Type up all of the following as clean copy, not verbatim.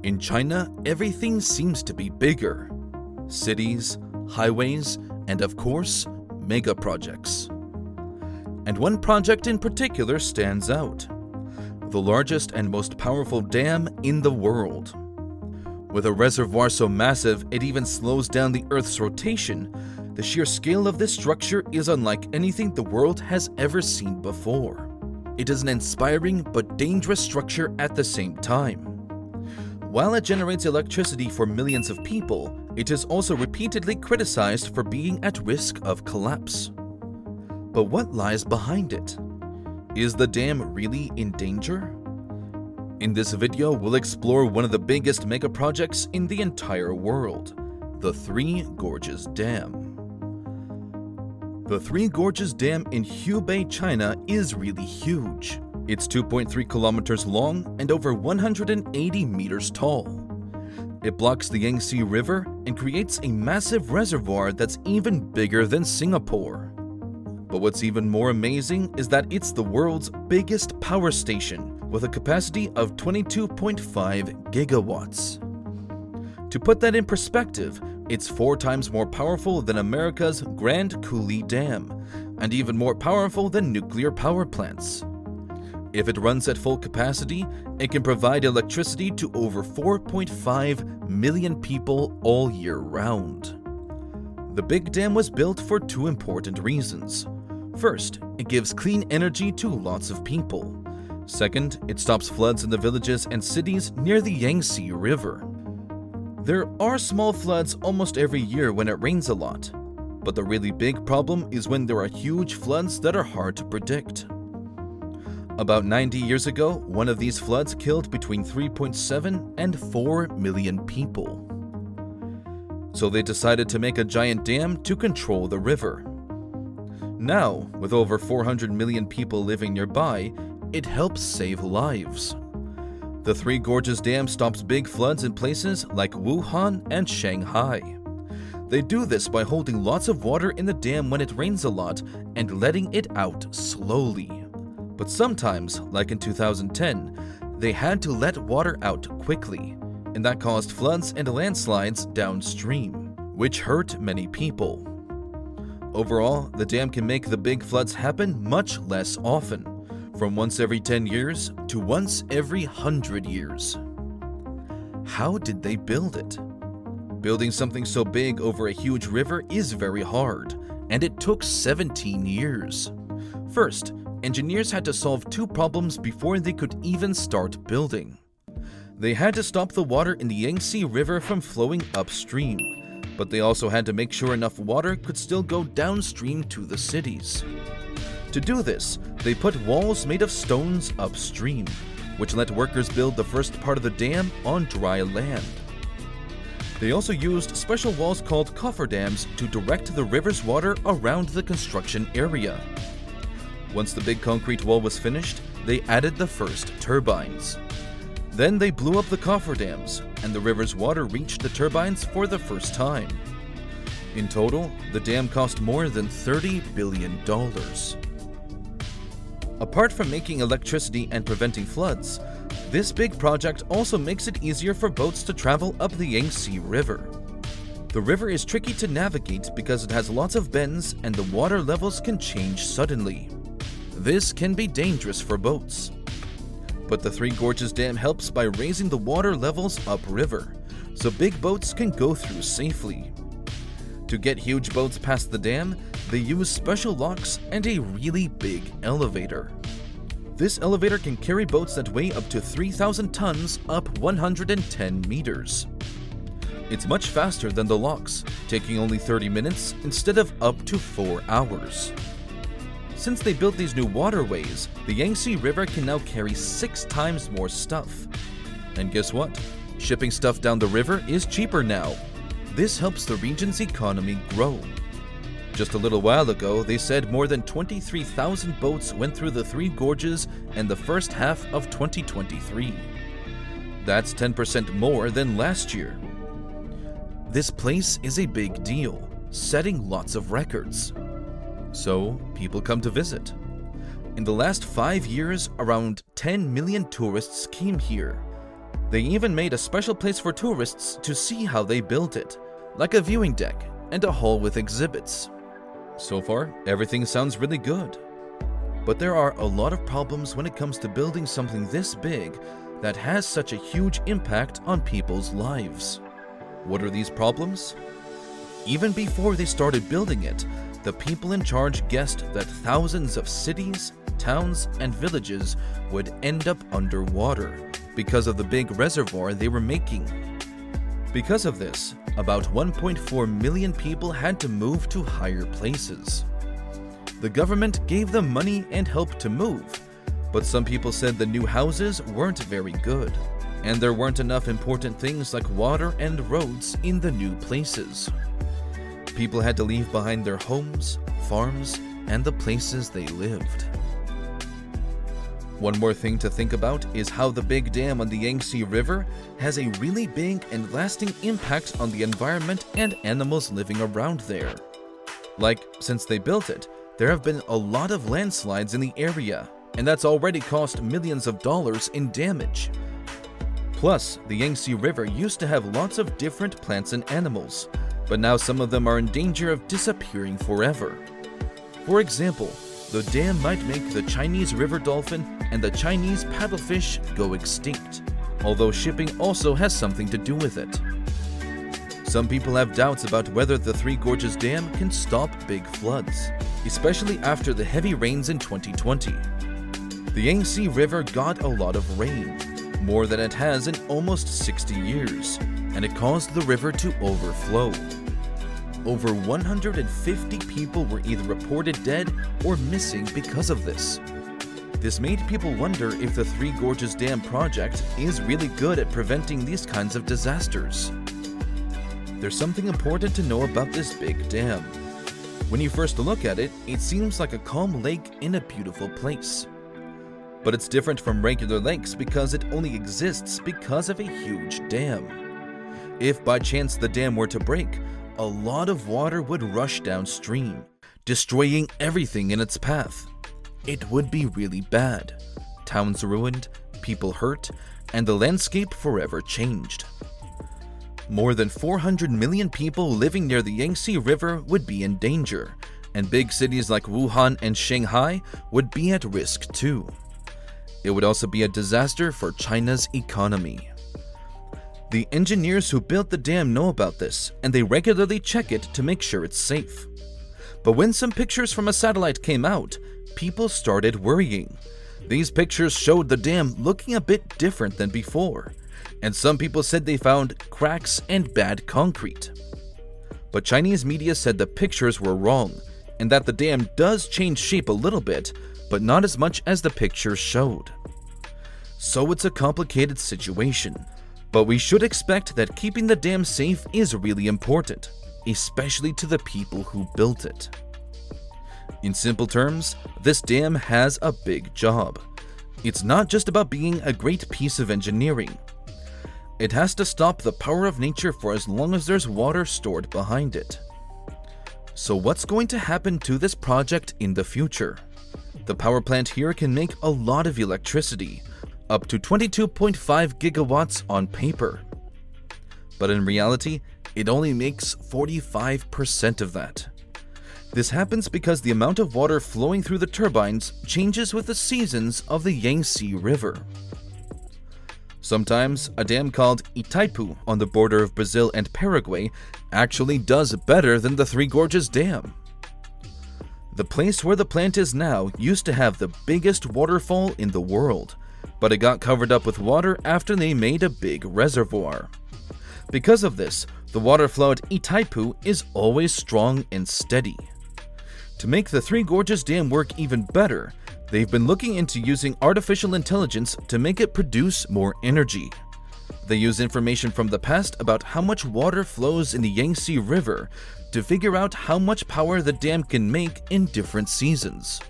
In China, everything seems to be bigger. Cities, highways, and of course, mega projects. And one project in particular stands out: the largest and most powerful dam in the world. With a reservoir so massive it even slows down the Earth's rotation, the sheer scale of this structure is unlike anything the world has ever seen before. It is an inspiring but dangerous structure at the same time. While it generates electricity for millions of people, it is also repeatedly criticized for being at risk of collapse. But what lies behind it? Is the dam really in danger? In this video, we'll explore one of the biggest mega projects in the entire world, the Three Gorges Dam. The Three Gorges Dam in Hubei, China is really huge. It's 2.3 kilometers long and over 180 meters tall. It blocks the Yangtze River and creates a massive reservoir that's even bigger than Singapore. But what's even more amazing is that it's the world's biggest power station with a capacity of 22.5 gigawatts. To put that in perspective, it's 4 times more powerful than America's Grand Coulee Dam, and even more powerful than nuclear power plants. If it runs at full capacity, it can provide electricity to over 4.5 million people all year round. The big dam was built for 2 important reasons. First, it gives clean energy to lots of people. Second, it stops floods in the villages and cities near the Yangtze River. There are small floods almost every year when it rains a lot, but the really big problem is when there are huge floods that are hard to predict. About 90 years ago, one of these floods killed between 3.7 and 4 million people. So they decided to make a giant dam to control the river. Now, with over 400 million people living nearby, it helps save lives. The Three Gorges Dam stops big floods in places like Wuhan and Shanghai. They do this by holding lots of water in the dam when it rains a lot and letting it out slowly. But sometimes, like in 2010, they had to let water out quickly, and that caused floods and landslides downstream, which hurt many people. Overall, the dam can make the big floods happen much less often, from once every 10 years to once every 100 years. How did they build it? Building something so big over a huge river is very hard, and it took 17 years. First, engineers had to solve 2 problems before they could even start building. They had to stop the water in the Yangtze River from flowing upstream, but they also had to make sure enough water could still go downstream to the cities. To do this, they put walls made of stones upstream, which let workers build the first part of the dam on dry land. They also used special walls called cofferdams to direct the river's water around the construction area. Once the big concrete wall was finished, they added the first turbines. Then they blew up the cofferdams, and the river's water reached the turbines for the first time. In total, the dam cost more than $30 billion. Apart from making electricity and preventing floods, this big project also makes it easier for boats to travel up the Yangtze River. The river is tricky to navigate because it has lots of bends and the water levels can change suddenly. This can be dangerous for boats. But the Three Gorges Dam helps by raising the water levels upriver, so big boats can go through safely. To get huge boats past the dam, they use special locks and a really big elevator. This elevator can carry boats that weigh up to 3,000 tons up 110 meters. It's much faster than the locks, taking only 30 minutes instead of up to 4 hours. Since they built these new waterways, the Yangtze River can now carry 6 times more stuff. And guess what? Shipping stuff down the river is cheaper now. This helps the region's economy grow. Just a little while ago, they said more than 23,000 boats went through the Three Gorges in the first half of 2023. That's 10% more than last year. This place is a big deal, setting lots of records. So, people come to visit. In the last 5 years, around 10 million tourists came here. They even made a special place for tourists to see how they built it, like a viewing deck and a hall with exhibits. So far, everything sounds really good. But there are a lot of problems when it comes to building something this big that has such a huge impact on people's lives. What are these problems? Even before they started building it, the people in charge guessed that thousands of cities, towns, and villages would end up underwater because of the big reservoir they were making. Because of this, about 1.4 million people had to move to higher places. The government gave them money and help to move, but some people said the new houses weren't very good, and there weren't enough important things like water and roads in the new places. People had to leave behind their homes, farms, and the places they lived. One more thing to think about is how the big dam on the Yangtze River has a really big and lasting impact on the environment and animals living around there. Like, since they built it, there have been a lot of landslides in the area, and that's already cost millions of dollars in damage. Plus, the Yangtze River used to have lots of different plants and animals, but now some of them are in danger of disappearing forever. For example, the dam might make the Chinese river dolphin and the Chinese paddlefish go extinct, although shipping also has something to do with it. Some people have doubts about whether the Three Gorges Dam can stop big floods, especially after the heavy rains in 2020. The Yangtze River got a lot of rain, more than it has in almost 60 years, and it caused the river to overflow. Over 150 people were either reported dead or missing because of this. This made people wonder if the Three Gorges Dam project is really good at preventing these kinds of disasters. There's something important to know about this big dam. When you first look at it, it seems like a calm lake in a beautiful place. But it's different from regular lakes because it only exists because of a huge dam. If by chance the dam were to break, a lot of water would rush downstream, destroying everything in its path. It would be really bad. Towns ruined, people hurt, and the landscape forever changed. More than 400 million people living near the Yangtze River would be in danger, and big cities like Wuhan and Shanghai would be at risk too. It would also be a disaster for China's economy. The engineers who built the dam know about this, and they regularly check it to make sure it's safe. But when some pictures from a satellite came out, people started worrying. These pictures showed the dam looking a bit different than before, and some people said they found cracks and bad concrete. But Chinese media said the pictures were wrong, and that the dam does change shape a little bit, but not as much as the pictures showed. So it's a complicated situation. But we should expect that keeping the dam safe is really important, especially to the people who built it. In simple terms, this dam has a big job. It's not just about being a great piece of engineering. It has to stop the power of nature for as long as there's water stored behind it. So what's going to happen to this project in the future? The power plant here can make a lot of electricity, up to 22.5 gigawatts on paper. But in reality, it only makes 45% of that. This happens because the amount of water flowing through the turbines changes with the seasons of the Yangtze River. Sometimes, a dam called Itaipu on the border of Brazil and Paraguay actually does better than the Three Gorges Dam. The place where the plant is now used to have the biggest waterfall in the world, but it got covered up with water after they made a big reservoir. Because of this, the water flow at Itaipu is always strong and steady. To make the Three Gorges Dam work even better, they've been looking into using artificial intelligence to make it produce more energy. They use information from the past about how much water flows in the Yangtze River to figure out how much power the dam can make in different seasons.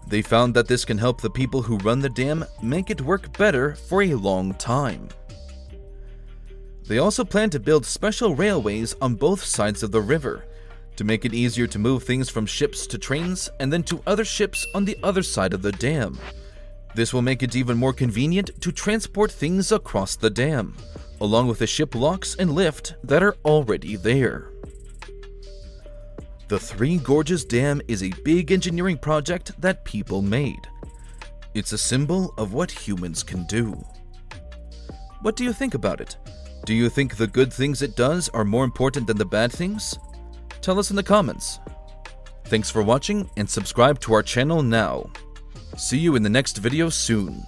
They found that this can help the people who run the dam make it work better for a long time. They also plan to build special railways on both sides of the river to make it easier to move things from ships to trains and then to other ships on the other side of the dam. This will make it even more convenient to transport things across the dam, along with the ship locks and lift that are already there. The Three Gorges Dam is a big engineering project that people made. It's a symbol of what humans can do. What do you think about it? Do you think the good things it does are more important than the bad things? Tell us in the comments. Thanks for watching and subscribe to our channel now. See you in the next video soon.